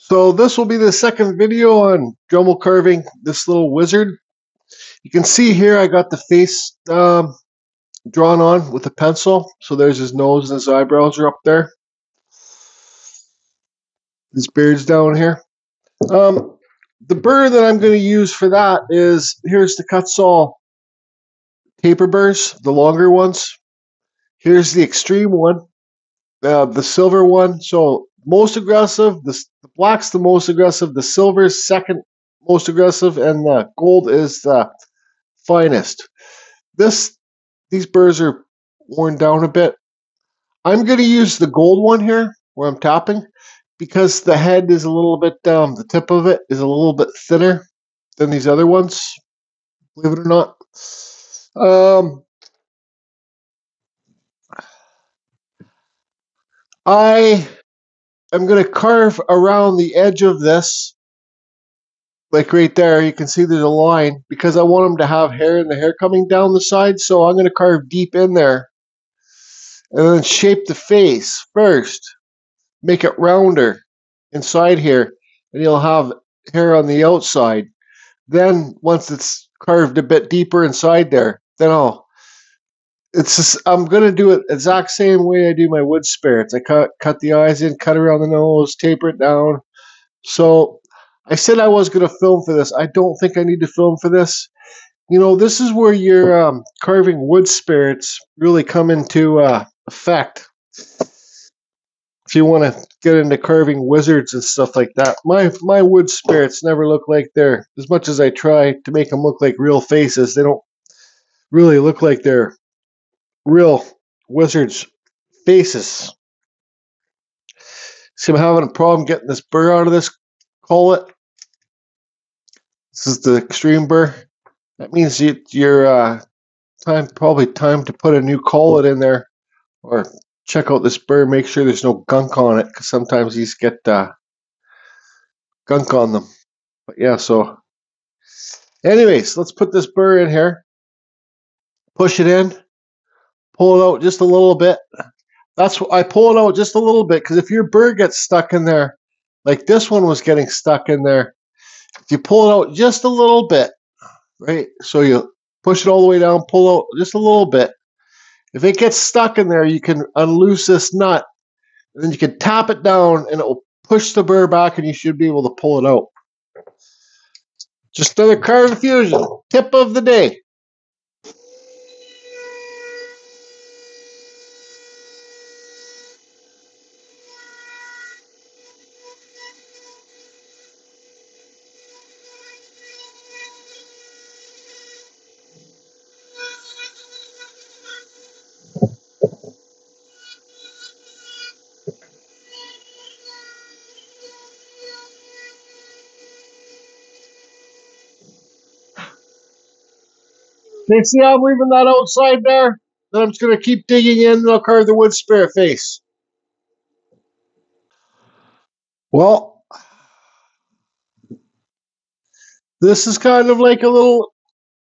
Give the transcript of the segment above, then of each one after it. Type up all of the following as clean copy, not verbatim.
So this will be the second video on Dremel carving this little wizard. You can see here I got the face drawn on with a pencil. So there's his nose and his eyebrows are up there. His beard's down here. The burr that I'm going to use for that is, here's the Kutzall taper burrs, the longer ones. Here's the extreme one, the silver one. So most aggressive, the black's the most aggressive, the silver's second most aggressive, and the gold is the finest. These burrs are worn down a bit. I'm going to use the gold one here where I'm tapping because the head is a little bit, the tip of it is a little bit thinner than these other ones, believe it or not. I am going to carve around the edge of this, like right there. You can see there's a line because I want them to have hair and the hair coming down the side. So I'm going to carve deep in there and then shape the face first, make it rounder inside here, and you'll have hair on the outside. Then once it's carved a bit deeper inside there, then I'm going to do it exact same way I do my wood spirits. I cut the eyes in, cut around the nose, taper it down. So I said I was going to film for this. I don't think I need to film for this. You know, this is where your carving wood spirits really come into effect. If you want to get into carving wizards and stuff like that. My wood spirits never look like they're, as much as I try to make them look like real faces, they don't really look like they're real wizards' faces. See, I'm having a problem getting this burr out of this collet. This is the extreme burr. That means you're probably time to put a new collet in there, or check out this burr. Make sure there's no gunk on it, because sometimes these get gunk on them. But yeah, so anyways, let's put this burr in here. Push it in. Pull it out just a little bit. That's what I pull it out just a little bit, because if your burr gets stuck in there, like this one was getting stuck in there, if you pull it out just a little bit, right? So you push it all the way down, pull out just a little bit. If it gets stuck in there, you can unloose this nut, and then you can tap it down, and it will push the burr back, and you should be able to pull it out. Just another carving fusion tip of the day. Okay, see how I'm leaving that outside there? Then I'm just going to keep digging in, and I'll carve the wood spirit face. Well, this is kind of like a little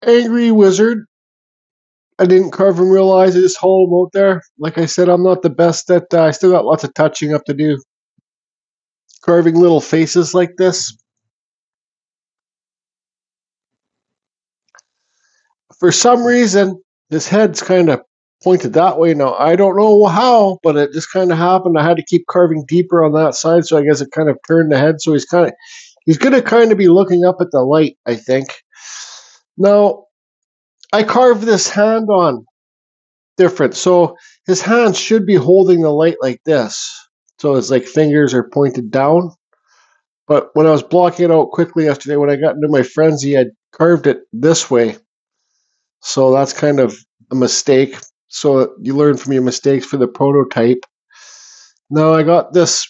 angry wizard. I didn't carve him real eyes. I just hauled him out there. Like I said, I'm not the best at, I still got lots of touching up to do. Carving little faces like this. For some reason, his head's kind of pointed that way now. I don't know how, but it just kind of happened. I had to keep carving deeper on that side, so I guess it kind of turned the head. So he's going to kind of be looking up at the light, I think. Now, I carved this hand on different. So his hands should be holding the light like this. So his like fingers are pointed down. But when I was blocking it out quickly yesterday, when I got into my frenzy, I carved it this way. So that's kind of a mistake. So you learn from your mistakes for the prototype. Now I got this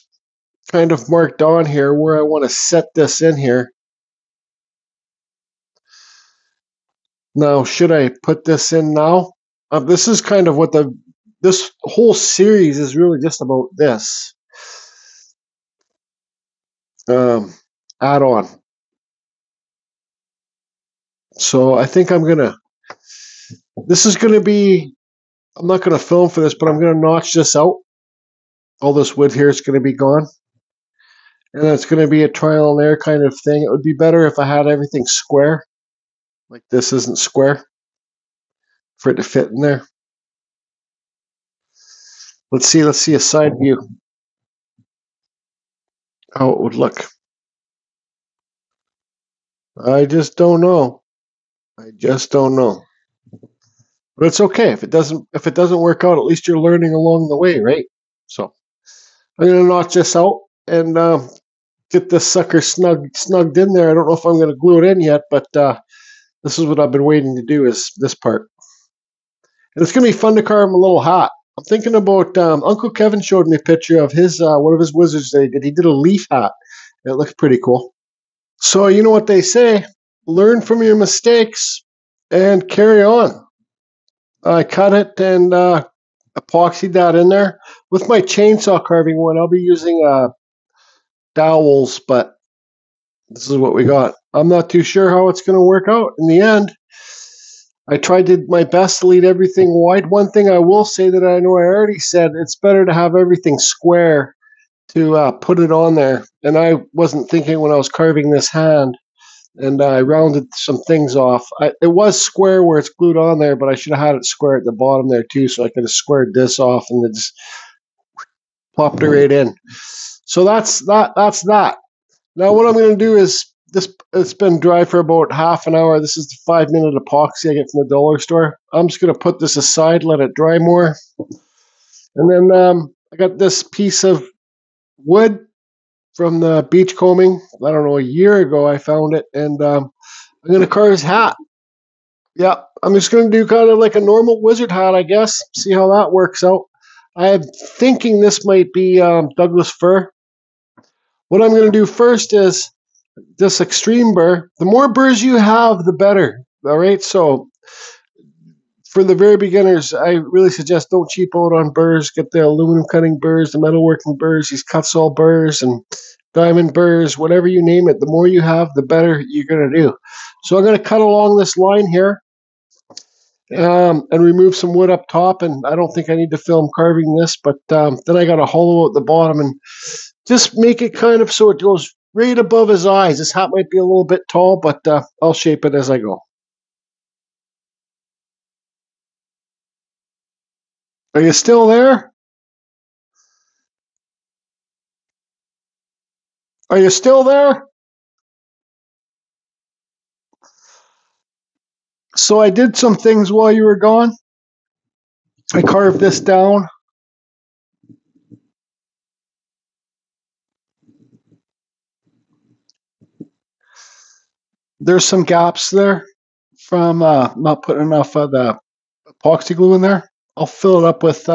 kind of marked on here where I want to set this in here. Now, should I put this in now? This is kind of what this whole series is really just about this. Add-on. So I think I'm going to, this is going to be, I'm not going to film for this, but I'm going to notch this out. All this wood here is going to be gone. and it's going to be a trial and error kind of thing. It would be better if I had everything square, like this isn't square, for it to fit in there. Let's see a side view, how it would look. I just don't know. I just don't know. But it's okay if it doesn't work out. At least you're learning along the way, right? So I'm gonna notch this out and get this sucker snugged in there. I don't know if I'm gonna glue it in yet, but this is what I've been waiting to do, is this part. And it's gonna be fun to carve him a little hat. I'm thinking about Uncle Kevin showed me a picture of his one of his wizards that he did. He did a leaf hat. It looks pretty cool. So you know what they say: learn from your mistakes and carry on. I cut it and epoxied that in there. With my chainsaw carving one, I'll be using dowels, but this is what we got. I'm not too sure how it's going to work out in the end. I tried my best to leave everything wide. One thing I will say that I know I already said, it's better to have everything square to put it on there. And I wasn't thinking when I was carving this hand, and I rounded some things off. It was square where it's glued on there, but I should have had it square at the bottom there too, so I could have squared this off and then just plopped it right in. So that's that. Now what I'm going to do is, it's been dry for about half an hour. This is the 5-minute epoxy I get from the dollar store. I'm just going to put this aside, let it dry more. And then I got this piece of wood from the beach combing. I don't know, a year ago I found it, and I'm going to carve his hat. Yeah, I'm just going to do kind of like a normal wizard hat, I guess. See how that works out. I'm thinking this might be Douglas fir. What I'm going to do first is this extreme burr. The more burrs you have, the better. All right, so for the very beginners, I really suggest don't cheap out on burrs. Get the aluminum cutting burrs, the metalworking burrs, these Kutzall burrs, and diamond burrs, whatever you name it. The more you have, the better you're going to do. So I'm going to cut along this line here and remove some wood up top. And I don't think I need to film carving this, but then I got to hollow out the bottom and just make it kind of so it goes right above his eyes. This hat might be a little bit tall, but I'll shape it as I go. Are you still there? Are you still there? So I did some things while you were gone. I carved this down. There's some gaps there from not putting enough of the epoxy glue in there. I'll fill it up with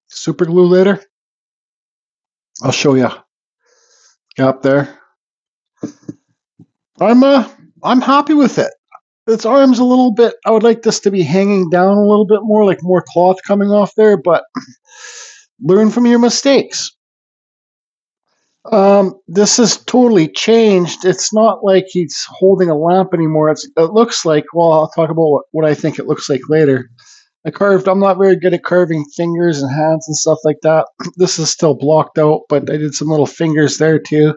super glue later. I'll show you. Gap there. I'm happy with it. Its arm's a little bit, I would like this to be hanging down a little bit more, like more cloth coming off there, but learn from your mistakes. This has totally changed. It's not like he's holding a lamp anymore. It looks like, well, I'll talk about what I think it looks like later. I'm not very good at carving fingers and hands and stuff like that. This is still blocked out, but I did some little fingers there too.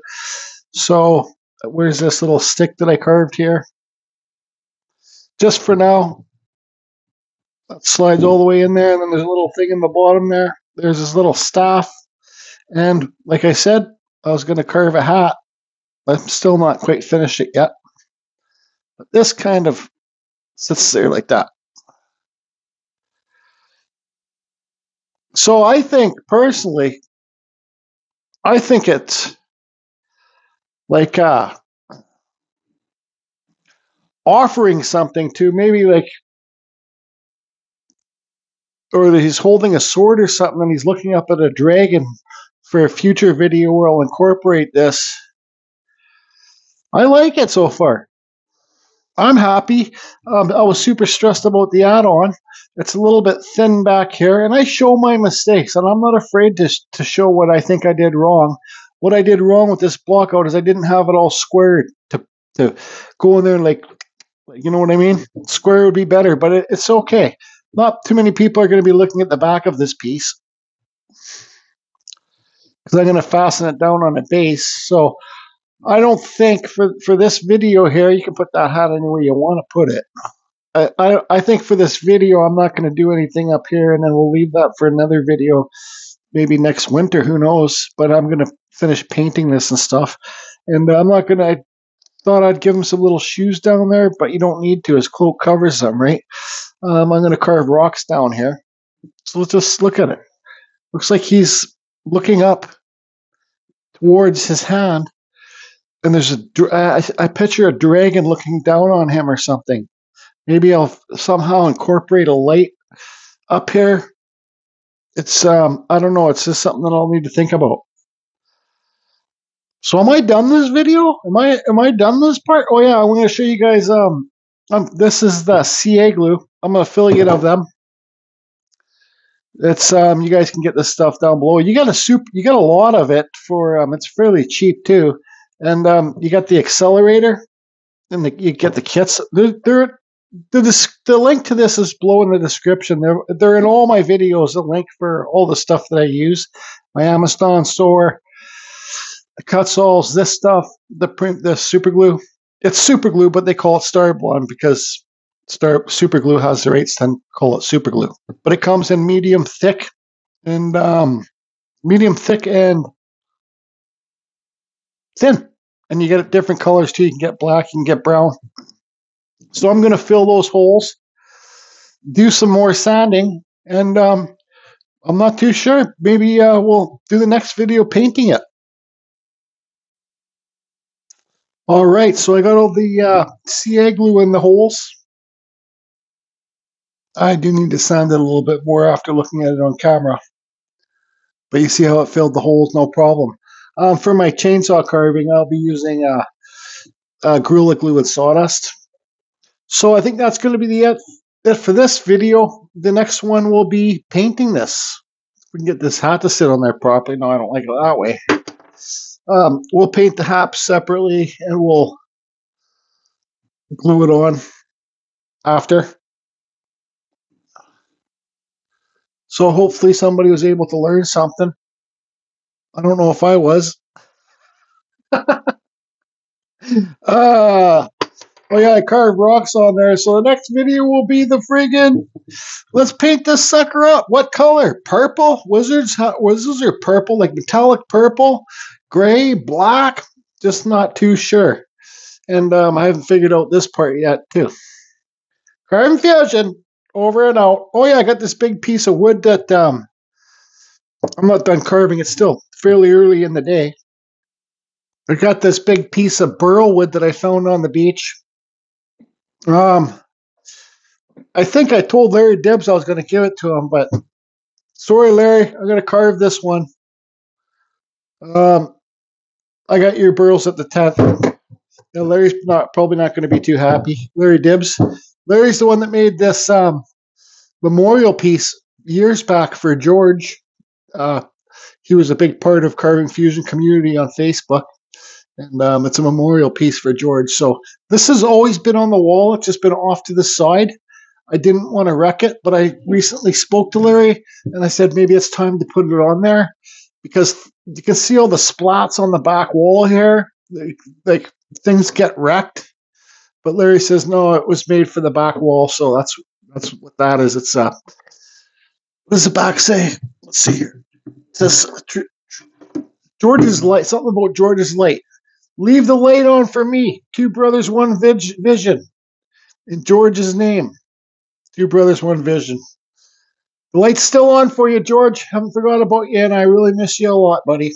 So where's this little stick that I carved here? Just for now, that slides all the way in there, and then there's a little thing in the bottom there. There's this little staff, and like I said, I was going to carve a hat. I'm still not quite finished it yet. But this kind of sits there like that. So I think, personally, it's like offering something to maybe like, or he's holding a sword or something and he's looking up at a dragon. For a future video where I'll incorporate this. I like it so far. I'm happy. I was super stressed about the add-on. It's a little bit thin back here, and I show my mistakes, and I'm not afraid to show what I think I did wrong. What I did wrong with this block out is I didn't have it all squared to go in there and like, you know what I mean? Square would be better, but it's okay. Not too many people are going to be looking at the back of this piece. because I'm going to fasten it down on a base. So I don't think for this video here, you can put that hat anywhere you want to put it. I think for this video, I'm not going to do anything up here, and then we'll leave that for another video, maybe next winter, who knows. But I'm going to finish painting this and stuff. And I'm not going to, I thought I'd give him some little shoes down there, but you don't need to. His cloak covers them, right? I'm going to carve rocks down here. So let's just look at it. Looks like he's looking up towards his hand. And there's I picture a dragon looking down on him or something. Maybe I'll somehow incorporate a light up here. It's I don't know. It's just something that I'll need to think about. So am I done this video? Am I done this part? Oh yeah, I'm going to show you guys. This is the CA glue. I'm an affiliate of them. It's you guys can get this stuff down below. You got a lot of it for it's fairly cheap too, and you got the accelerator, and you get the kits. The link to this is below in the description. They're in all my videos. The link for all the stuff that I use, my Amazon store, the Kutzalls, this stuff, the super glue. It's super glue, but they call it STARBOND because super glue has the rates to call it super glue. But it comes in medium thick and thin, and you get different colors too. You can get black, you can get brown. So I'm going to fill those holes, do some more sanding, and I'm not too sure. Maybe we'll do the next video painting it. All right, so I got all the CA glue in the holes. I do need to sand it a little bit more after looking at it on camera. But you see how it filled the holes, no problem. For my chainsaw carving, I'll be using Gorilla Glue and sawdust. So I think that's going to be the it for this video. The next one will be painting this. We can get this hat to sit on there properly. No, I don't like it that way. We'll paint the hat separately, and we'll glue it on after. So hopefully somebody was able to learn something. I don't know if I was. Oh yeah, I carved rocks on there. So the next video will be the friggin', let's paint this sucker up. What color? Purple? Wizards are purple, like metallic purple, gray, black. Just not too sure. And I haven't figured out this part yet too. Carving Fusion, over and out. Oh yeah, I got this big piece of wood that I'm not done carving. It's still fairly early in the day. I got this big piece of burl wood that I found on the beach. I think I told Larry Dibbs I was going to give it to him, but sorry, Larry, I'm going to carve this one. I got your burls at the 10th. Now, Larry's probably not going to be too happy. Larry Dibbs. Larry's the one that made this memorial piece years back for George. He was a big part of Carving Fusion community on Facebook. And it's a memorial piece for George. So this has always been on the wall. It's just been off to the side. I didn't want to wreck it, but I recently spoke to Larry, and I said maybe it's time to put it on there because you can see all the splats on the back wall here. Like things get wrecked. But Larry says, no, it was made for the back wall. So that's what that is. It's what does the back say? Let's see here. It says George's light. Something about George's light. Leave the light on for me. Two brothers, one vision. In George's name. Two brothers, one vision. The light's still on for you, George. Haven't forgot about you, and I really miss you a lot, buddy.